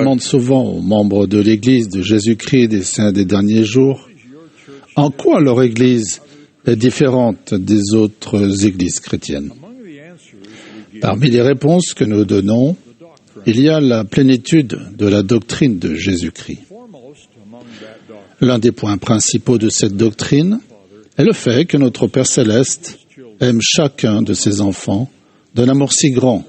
demande souvent aux membres de l'Église de Jésus-Christ des Saints des Derniers Jours en quoi leur Église est différente des autres Églises chrétiennes. Parmi les réponses que nous donnons, il y a la plénitude de la doctrine de Jésus-Christ. L'un des points principaux de cette doctrine est le fait que notre Père Céleste aime chacun de ses enfants d'un amour si grand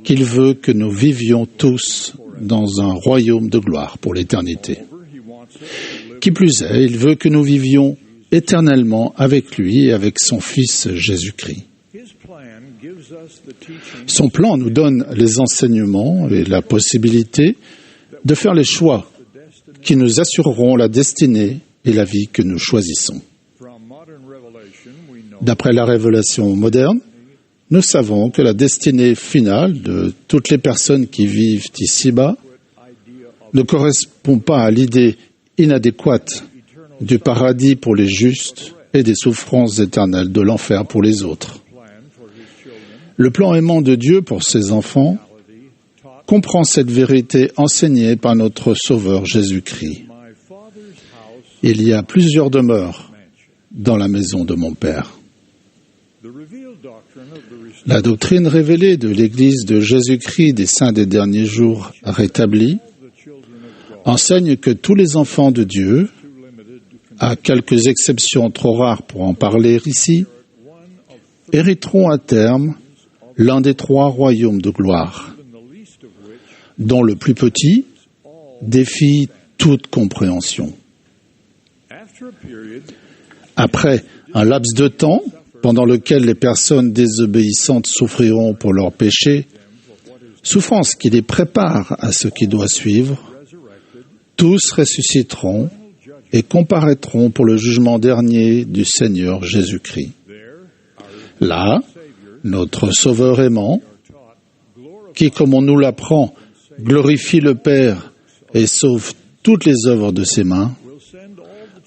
qu'il veut que nous vivions tous dans un royaume de gloire pour l'éternité. Qui plus est, il veut que nous vivions éternellement avec lui et avec son Fils Jésus-Christ. Son plan nous donne les enseignements et la possibilité de faire les choix qui nous assureront la destinée et la vie que nous choisissons. D'après la révélation moderne, nous savons que la destinée finale de toutes les personnes qui vivent ici-bas ne correspond pas à l'idée inadéquate du paradis pour les justes et des souffrances éternelles de l'enfer pour les autres. Le plan aimant de Dieu pour ses enfants comprend cette vérité enseignée par notre Sauveur Jésus-Christ. Il y a plusieurs demeures dans la maison de mon Père. La doctrine révélée de l'Église de Jésus-Christ des Saints des Derniers Jours rétablie enseigne que tous les enfants de Dieu, à quelques exceptions trop rares pour en parler ici, hériteront à terme l'un des trois royaumes de gloire, dont le plus petit défie toute compréhension. Après un laps de temps, pendant lequel les personnes désobéissantes souffriront pour leurs péchés, souffrance qui les prépare à ce qui doit suivre, tous ressusciteront et comparaîtront pour le jugement dernier du Seigneur Jésus-Christ. Là, notre Sauveur aimant, qui, comme on nous l'apprend, glorifie le Père et sauve toutes les œuvres de ses mains,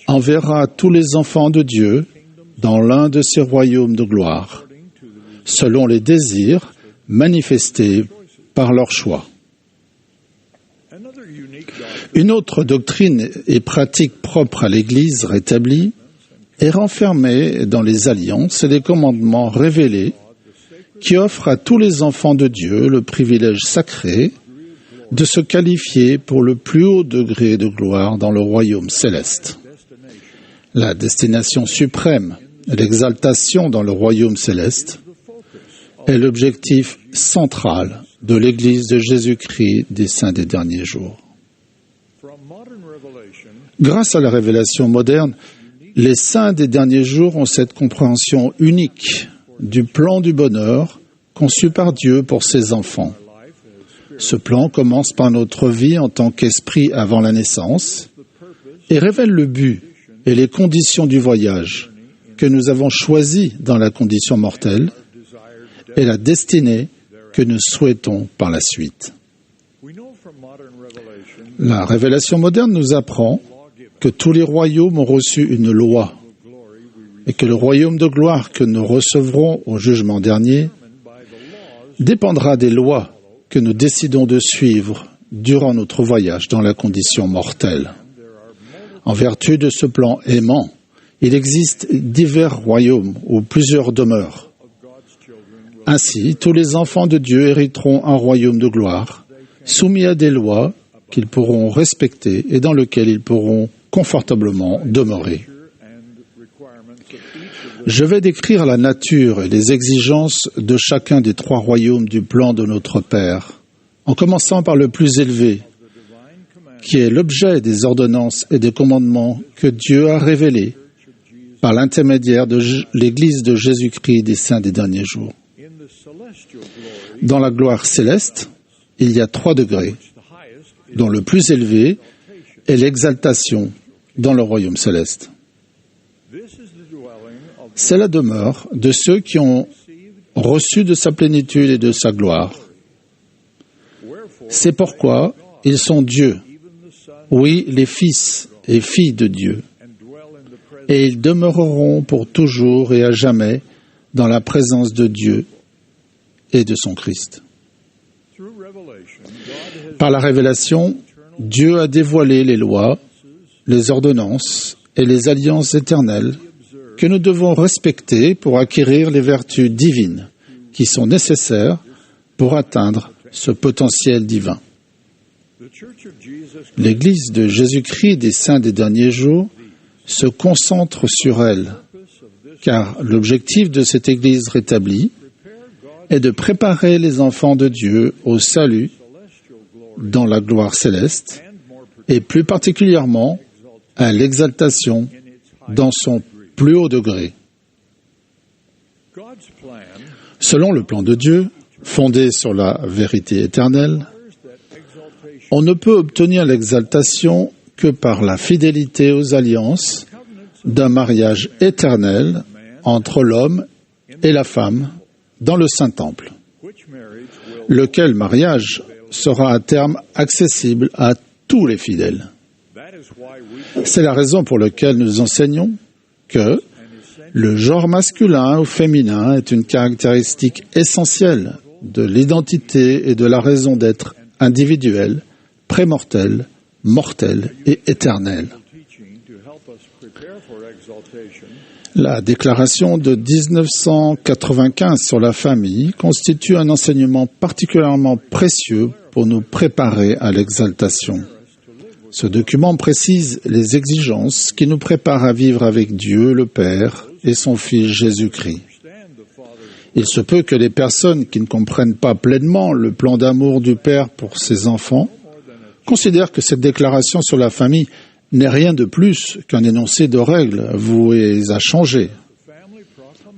enverra tous les enfants de Dieu dans l'un de ses royaumes de gloire, selon les désirs manifestés par leur choix. Une autre doctrine et pratique propre à l'Église rétablie est renfermée dans les alliances et les commandements révélés qui offrent à tous les enfants de Dieu le privilège sacré de se qualifier pour le plus haut degré de gloire dans le royaume céleste. La destination suprême, l'exaltation dans le royaume céleste, est l'objectif central de l'Église de Jésus-Christ des Saints des Derniers Jours. Grâce à la révélation moderne, les Saints des Derniers Jours ont cette compréhension unique du plan du bonheur conçu par Dieu pour ses enfants. Ce plan commence par notre vie en tant qu'esprit avant la naissance et révèle le but et les conditions du voyage que nous avons choisi dans la condition mortelle et la destinée que nous souhaitons par la suite. La révélation moderne nous apprend que tous les royaumes ont reçu une loi et que le royaume de gloire que nous recevrons au jugement dernier dépendra des lois que nous décidons de suivre durant notre voyage dans la condition mortelle. En vertu de ce plan aimant, il existe divers royaumes ou plusieurs demeures. Ainsi, tous les enfants de Dieu hériteront un royaume de gloire, soumis à des lois qu'ils pourront respecter et dans lequel ils pourront confortablement demeurer. Je vais décrire la nature et les exigences de chacun des trois royaumes du plan de notre Père, en commençant par le plus élevé, qui est l'objet des ordonnances et des commandements que Dieu a révélés par l'intermédiaire de l'Église de Jésus-Christ des Saints des Derniers Jours. Dans la gloire céleste, il y a 3 degrés, dont le plus élevé est l'exaltation dans le royaume céleste. C'est la demeure de ceux qui ont reçu de sa plénitude et de sa gloire. C'est pourquoi ils sont Dieu, oui, les fils et filles de Dieu, et ils demeureront pour toujours et à jamais dans la présence de Dieu et de son Christ. Par la révélation, Dieu a dévoilé les lois, les ordonnances et les alliances éternelles que nous devons respecter pour acquérir les vertus divines qui sont nécessaires pour atteindre ce potentiel divin. L'Église de Jésus-Christ des Saints des Derniers Jours se concentre sur elle, car l'objectif de cette Église rétablie est de préparer les enfants de Dieu au salut dans la gloire céleste et plus particulièrement à l'exaltation dans son plus haut degré. Selon le plan de Dieu, fondé sur la vérité éternelle, on ne peut obtenir l'exaltation que par la fidélité aux alliances d'un mariage éternel entre l'homme et la femme dans le Saint-Temple, lequel mariage sera à terme accessible à tous les fidèles. C'est la raison pour laquelle nous enseignons que le genre masculin ou féminin est une caractéristique essentielle de l'identité et de la raison d'être individuelle, prémortelle, mortelle et éternelle. La déclaration de 1995 sur la famille constitue un enseignement particulièrement précieux pour nous préparer à l'exaltation. Ce document précise les exigences qui nous préparent à vivre avec Dieu le Père et son Fils Jésus-Christ. Il se peut que les personnes qui ne comprennent pas pleinement le plan d'amour du Père pour ses enfants considèrent que cette déclaration sur la famille n'est rien de plus qu'un énoncé de règles vouées à changer.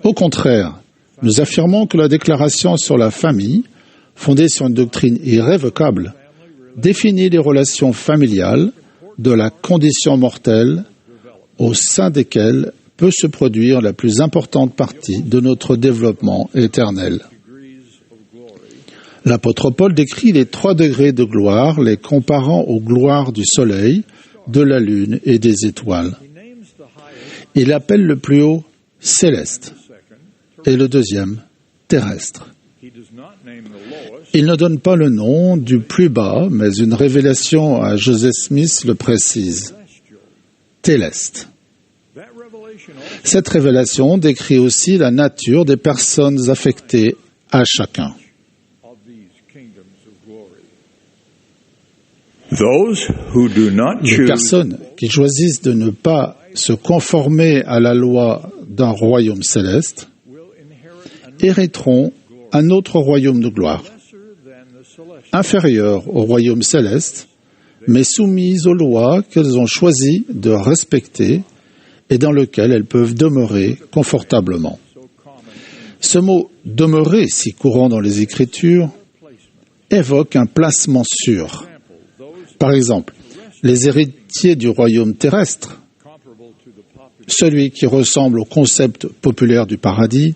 Au contraire, nous affirmons que la déclaration sur la famille, fondée sur une doctrine irrévocable, définit les relations familiales de la condition mortelle au sein desquelles peut se produire la plus importante partie de notre développement éternel. L'apôtre Paul décrit les 3 degrés de gloire, les comparant aux gloires du soleil, de la lune et des étoiles. Il appelle le plus haut céleste et le deuxième terrestre. Il ne donne pas le nom du plus bas, mais une révélation à Joseph Smith le précise. Téleste. Cette révélation décrit aussi la nature des personnes affectées à chacun. Les personnes qui choisissent de ne pas se conformer à la loi d'un royaume céleste hériteront un autre royaume de gloire, inférieur au royaume céleste, mais soumise aux lois qu'elles ont choisi de respecter et dans lequel elles peuvent demeurer confortablement. Ce mot « demeurer », si courant dans les Écritures, évoque un placement sûr. Par exemple, les héritiers du royaume terrestre, celui qui ressemble au concept populaire du paradis,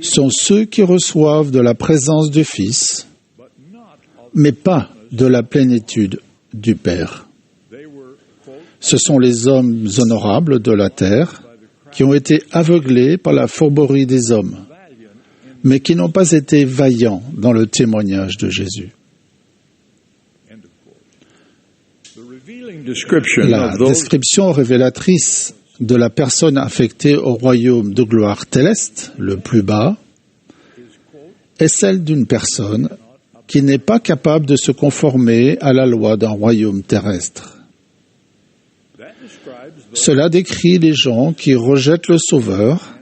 sont ceux qui reçoivent de la présence du Fils, mais pas de la plénitude du Père. Ce sont les hommes honorables de la terre qui ont été aveuglés par la fourberie des hommes, mais qui n'ont pas été vaillants dans le témoignage de Jésus. La description révélatrice de la personne affectée au royaume de gloire céleste, le plus bas, est celle d'une personne qui n'est pas capable de se conformer à la loi d'un royaume terrestre. Cela décrit les gens qui rejettent le Sauveur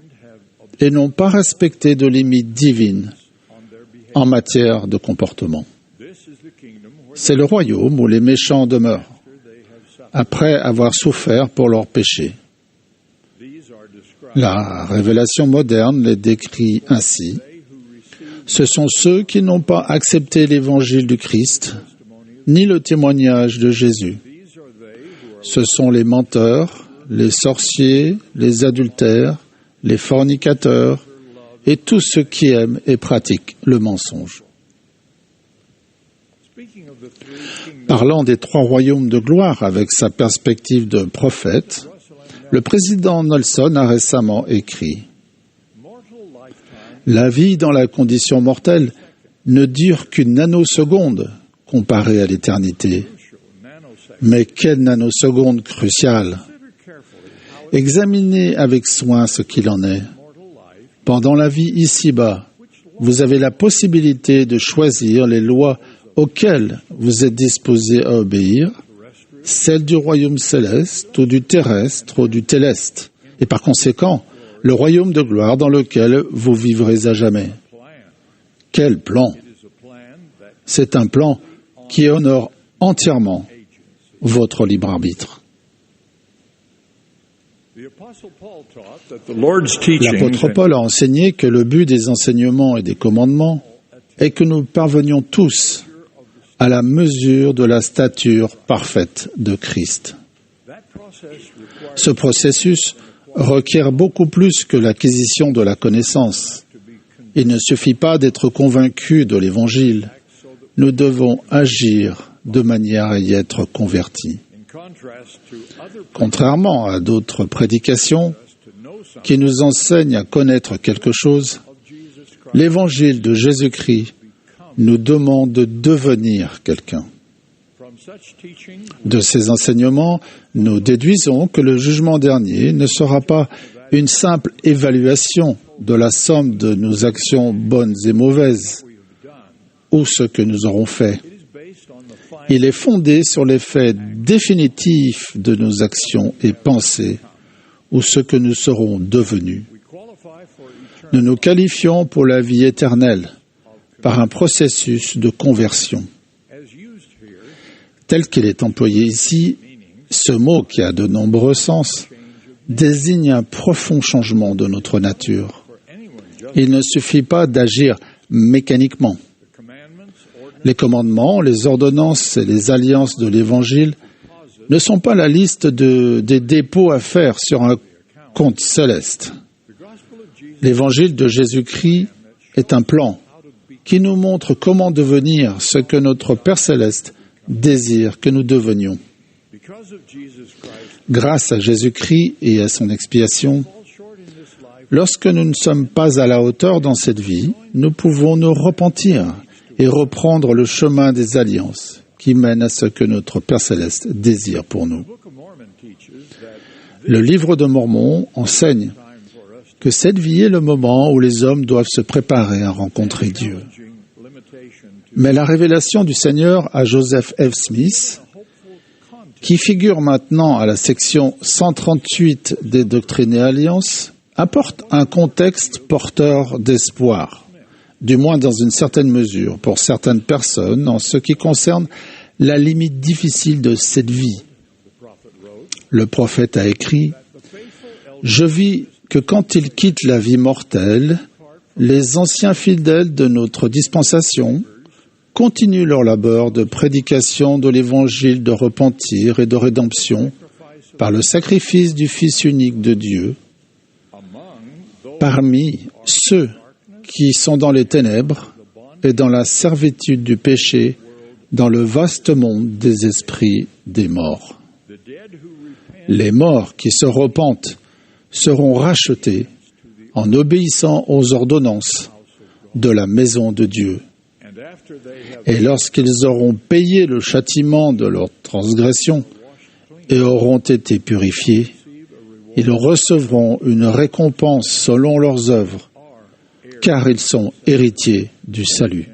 et n'ont pas respecté de limites divines en matière de comportement. C'est le royaume où les méchants demeurent, après avoir souffert pour leurs péchés. La révélation moderne les décrit ainsi. Ce sont ceux qui n'ont pas accepté l'évangile du Christ, ni le témoignage de Jésus. Ce sont les menteurs, les sorciers, les adultères, les fornicateurs et tous ceux qui aiment et pratiquent le mensonge. Parlant des 3 royaumes de gloire avec sa perspective de prophète, le président Nelson a récemment écrit « La vie dans la condition mortelle ne dure qu'une nanoseconde comparée à l'éternité. Mais quelle nanoseconde cruciale! Examinez avec soin ce qu'il en est. Pendant la vie ici-bas, vous avez la possibilité de choisir les lois auxquelles vous êtes disposé à obéir, celles du royaume céleste ou du terrestre ou du téleste, et par conséquent, le royaume de gloire dans lequel vous vivrez à jamais. Quel plan! C'est un plan qui honore entièrement votre libre arbitre. L'apôtre Paul a enseigné que le but des enseignements et des commandements est que nous parvenions tous à la mesure de la stature parfaite de Christ. Ce processus requiert beaucoup plus que l'acquisition de la connaissance. Il ne suffit pas d'être convaincu de l'Évangile. Nous devons agir de manière à y être convertis. Contrairement à d'autres prédications qui nous enseignent à connaître quelque chose, l'Évangile de Jésus-Christ nous demande de devenir quelqu'un. De ces enseignements, nous déduisons que le jugement dernier ne sera pas une simple évaluation de la somme de nos actions bonnes et mauvaises ou ce que nous aurons fait. Il est fondé sur l'effet définitif de nos actions et pensées ou ce que nous serons devenus. Nous nous qualifions pour la vie éternelle par un processus de conversion. Tel qu'il est employé ici, ce mot qui a de nombreux sens désigne un profond changement de notre nature. Il ne suffit pas d'agir mécaniquement. Les commandements, les ordonnances et les alliances de l'Évangile ne sont pas la liste des dépôts à faire sur un compte céleste. L'Évangile de Jésus-Christ est un plan qui nous montre comment devenir ce que notre Père céleste désire que nous devenions. Grâce à Jésus-Christ et à son expiation, lorsque nous ne sommes pas à la hauteur dans cette vie, nous pouvons nous repentir et reprendre le chemin des alliances qui mènent à ce que notre Père céleste désire pour nous. Le livre de Mormon enseigne que cette vie est le moment où les hommes doivent se préparer à rencontrer Dieu. Mais la révélation du Seigneur à Joseph F. Smith, qui figure maintenant à la section 138 des Doctrines et Alliances, apporte un contexte porteur d'espoir, du moins dans une certaine mesure, pour certaines personnes en ce qui concerne la limite difficile de cette vie. Le prophète a écrit « Je vis que quand ils quittent la vie mortelle, les anciens fidèles de notre dispensation continuent leur labeur de prédication de l'évangile de repentir et de rédemption par le sacrifice du Fils unique de Dieu, parmi ceux qui sont dans les ténèbres et dans la servitude du péché, dans le vaste monde des esprits des morts. Les morts qui se repentent seront rachetés en obéissant aux ordonnances de la maison de Dieu. Et lorsqu'ils auront payé le châtiment de leur transgression et auront été purifiés, ils recevront une récompense selon leurs œuvres, car ils sont héritiers du salut.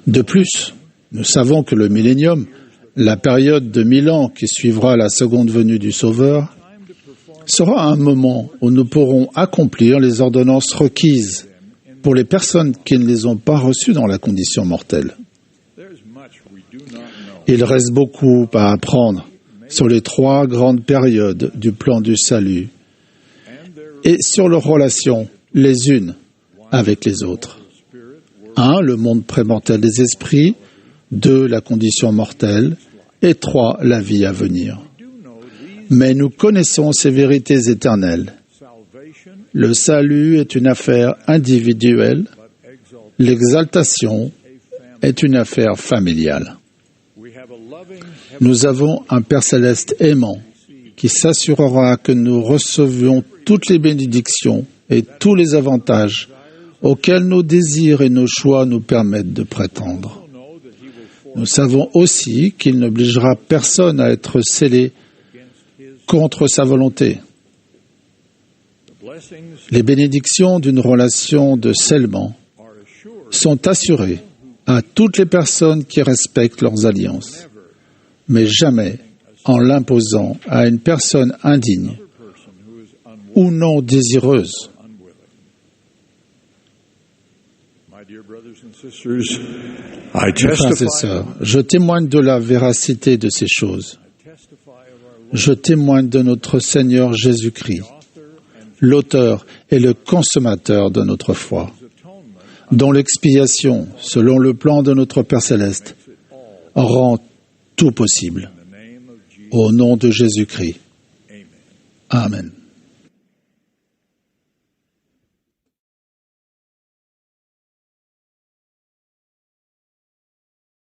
De plus, nous savons que le millénium, la période de 1000 ans qui suivra la seconde venue du Sauveur, sera un moment où nous pourrons accomplir les ordonnances requises pour les personnes qui ne les ont pas reçues dans la condition mortelle. Il reste beaucoup à apprendre sur les 3 grandes périodes du plan du salut et sur leurs relations les unes avec les autres. 1. Le monde prémortel des esprits. 2. La condition mortelle. Et 3. La vie à venir. Mais nous connaissons ces vérités éternelles. Le salut est une affaire individuelle. L'exaltation est une affaire familiale. Nous avons un Père céleste aimant qui s'assurera que nous recevions toutes les bénédictions et tous les avantages auxquels nos désirs et nos choix nous permettent de prétendre. Nous savons aussi qu'il n'obligera personne à être scellé contre sa volonté. Les bénédictions d'une relation de scellement sont assurées à toutes les personnes qui respectent leurs alliances, mais jamais en l'imposant à une personne indigne ou non désireuse. Mes frères et sœurs, je témoigne de la véracité de ces choses. Je témoigne de notre Seigneur Jésus-Christ, l'auteur et le consommateur de notre foi, dont l'expiation, selon le plan de notre Père Céleste, rend tout possible. Au nom de Jésus-Christ. Amen.